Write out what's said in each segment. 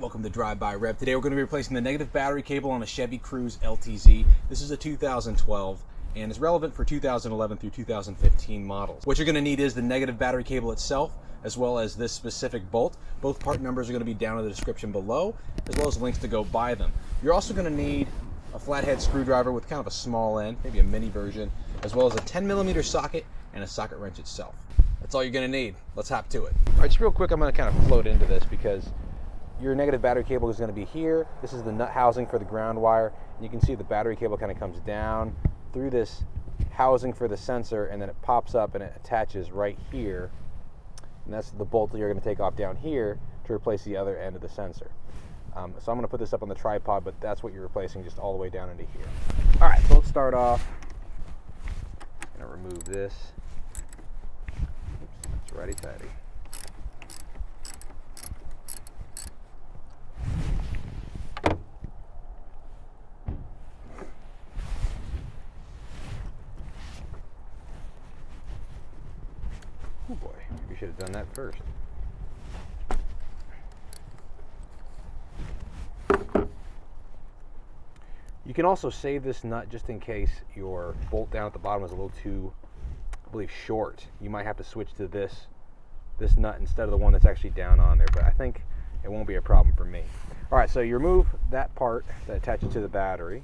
Welcome to Drive By Rev. Today we're going to be replacing the negative battery cable on a Chevy Cruze LTZ. This is a 2012 and is relevant for 2011 through 2015 models. What you're going to need is the negative battery cable itself, as well as this specific bolt. Both part numbers are going to be down in the description below, as well as links to go buy them. You're also going to need a flathead screwdriver with kind of a small end, maybe a mini version, as well as a 10mm socket and a socket wrench itself. That's all you're going to need. Let's hop to it. All right, just real quick, I'm going to kind of float into this because your negative battery cable is going to be here. This is the nut housing for the ground wire. And you can see the battery cable kind of comes down through this housing for the sensor, and then it pops up and it attaches right here. And that's the bolt that you're going to take off down here to replace the other end of the sensor. So I'm going to put this up on the tripod, but that's what you're replacing, just all the way down into here. All right, so let's start off. I'm going to remove this. Oops, it's righty-tighty. Oh boy, we should have done that first. You can also save this nut just in case your bolt down at the bottom is a little too, I believe, short. You might have to switch to this nut instead of the one that's actually down on there, but I think it won't be a problem for me. All right, so you remove that part that attaches to the battery,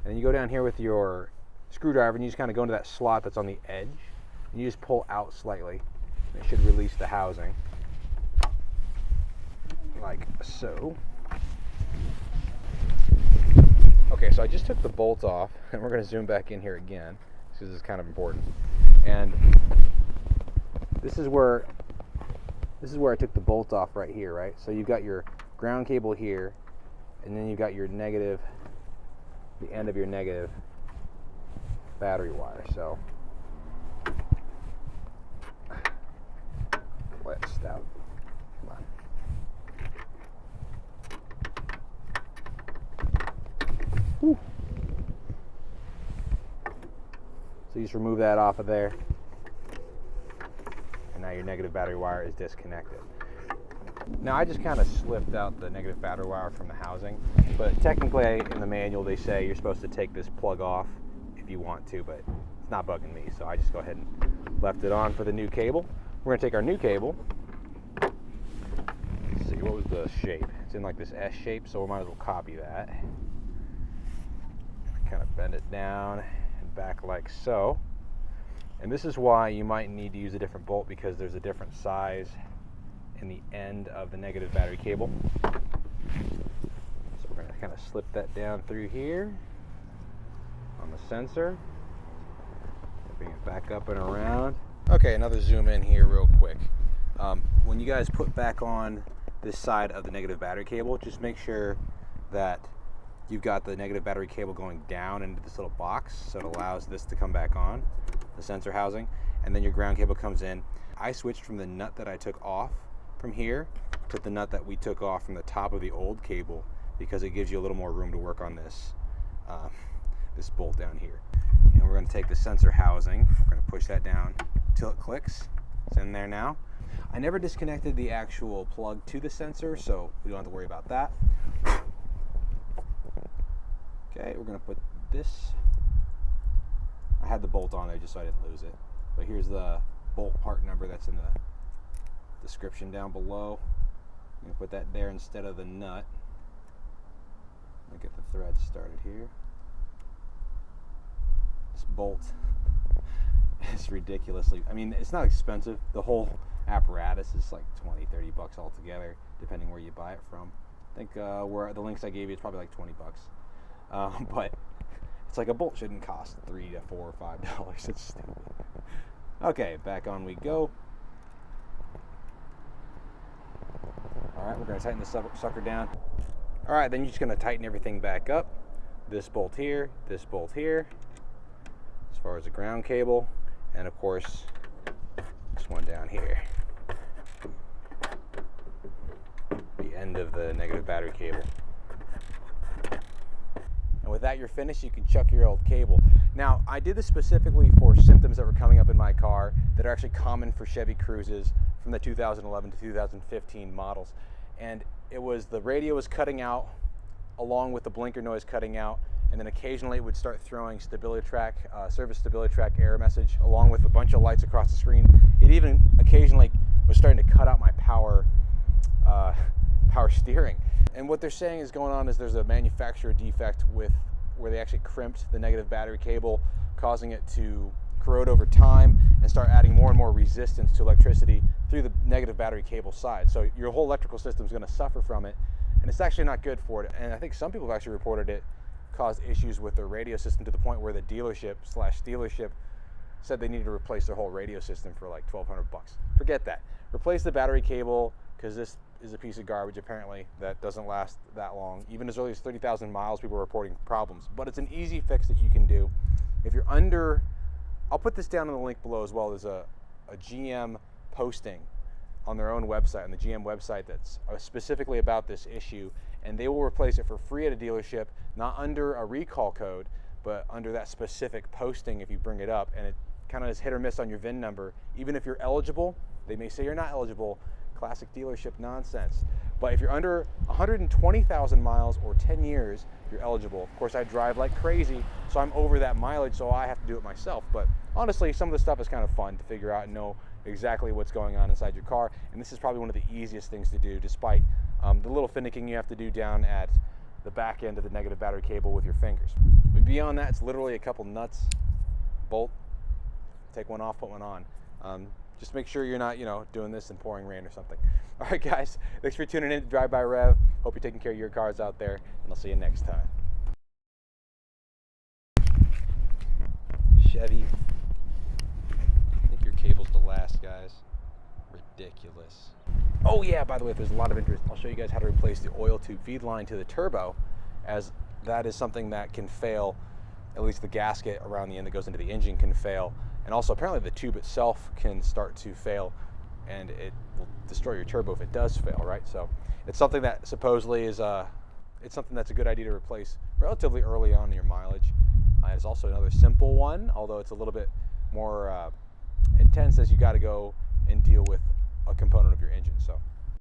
and then you go down here with your screwdriver and you just kind of go into that slot that's on the edge, and you just pull out slightly. It should release the housing, like so. Okay, so I just took the bolt off, and we're going to zoom back in here again, because this is kind of important. And this is where I took the bolt off right here, right? So you've got your ground cable here, and then you've got your negative, the end of your negative battery wire. So let's stop. Come on. Whew. So you just remove that off of there, and now your negative battery wire is disconnected. Now I just kind of slipped out the negative battery wire from the housing, but technically in the manual they say you're supposed to take this plug off if you want to, but it's not bugging me, so I just go ahead and left it on for the new cable. We're going to take our new cable. Let's see, what was the shape? It's in like this S shape, so we might as well copy that. Kind of bend it down and back like so. And this is why you might need to use a different bolt, because there's a different size in the end of the negative battery cable. So we're going to kind of slip that down through here on the sensor. Bring it back up and around. Okay, another zoom in here real quick. When you guys put back on this side of the negative battery cable, just make sure that you've got the negative battery cable going down into this little box, so it allows this to come back on, the sensor housing, and then your ground cable comes in. I switched from the nut that I took off from here to the nut that we took off from the top of the old cable, because it gives you a little more room to work on this, this bolt down here. And we're going to take the sensor housing, we're going to push that down till it clicks. It's in there now. I never disconnected the actual plug to the sensor, so we don't have to worry about that. Okay, we're going to put this, I had the bolt on there just so I didn't lose it, but here's the bolt part number that's in the description down below. I'm going to put that there instead of the nut. Let me get the thread started here. This bolt is ridiculously, I mean, it's not expensive. The whole apparatus is like 20, 30 bucks altogether, depending where you buy it from. I think where the links I gave you, it's probably like 20 bucks. But it's like a bolt shouldn't cost $3 to $4 or $5. It's stupid. Okay, back on we go. All right, we're going to tighten this sucker down. All right, then you're just going to tighten everything back up. This bolt here, as far as the ground cable, and of course this one down here, the end of the negative battery cable. And with that you're finished. You can chuck your old cable. Now, I did this specifically for symptoms that were coming up in my car that are actually common for Chevy Cruzes from the 2011 to 2015 models. And it was the radio was cutting out along with the blinker noise cutting out, and then occasionally it would start throwing Stabilitrack, service Stabilitrack error message along with a bunch of lights across the screen. It even occasionally was starting to cut out my power steering. And what they're saying is going on is there's a manufacturer defect with where they actually crimped the negative battery cable, causing it to corrode over time and start adding more and more resistance to electricity through the negative battery cable side. So your whole electrical system is going to suffer from it, and it's actually not good for it. And I think some people have actually reported it caused issues with their radio system to the point where the dealership said they needed to replace their whole radio system for like $1,200 bucks. Forget that. Replace the battery cable, because this is a piece of garbage apparently that doesn't last that long. Even as early as 30,000 miles, people are reporting problems. But it's an easy fix that you can do. If you're under, I'll put this down in the link below as well. There's a GM posting on their own website, on the GM website, that's specifically about this issue, and they will replace it for free at a dealership, not under a recall code, but under that specific posting if you bring it up. And it kind of is hit or miss on your VIN number. Even if you're eligible, they may say you're not eligible. Classic dealership nonsense. But if you're under 120,000 miles or 10 years, you're eligible. Of course, I drive like crazy, so I'm over that mileage, so I have to do it myself. But honestly, some of the stuff is kind of fun to figure out and know exactly what's going on inside your car. And this is probably one of the easiest things to do, despite the little finicking you have to do down at the back end of the negative battery cable with your fingers. But beyond that, it's literally a couple nuts, bolt, take one off, put one on. Just make sure you're not, doing this in pouring rain or something. All right, guys, thanks for tuning in to Drive By Rev. Hope you're taking care of your cars out there, and I'll see you next time. Chevy. I think your cable's the last, guys. Ridiculous. Oh yeah, by the way, if there's a lot of interest, I'll show you guys how to replace the oil tube feed line to the turbo, as that is something that can fail. At least the gasket around the end that goes into the engine can fail. And also apparently the tube itself can start to fail, and it will destroy your turbo if it does fail, right? So it's something that supposedly is it's something that's a good idea to replace relatively early on in your mileage. It's also another simple one, although it's a little bit more intense, as you got to go and deal with a component of your engine. So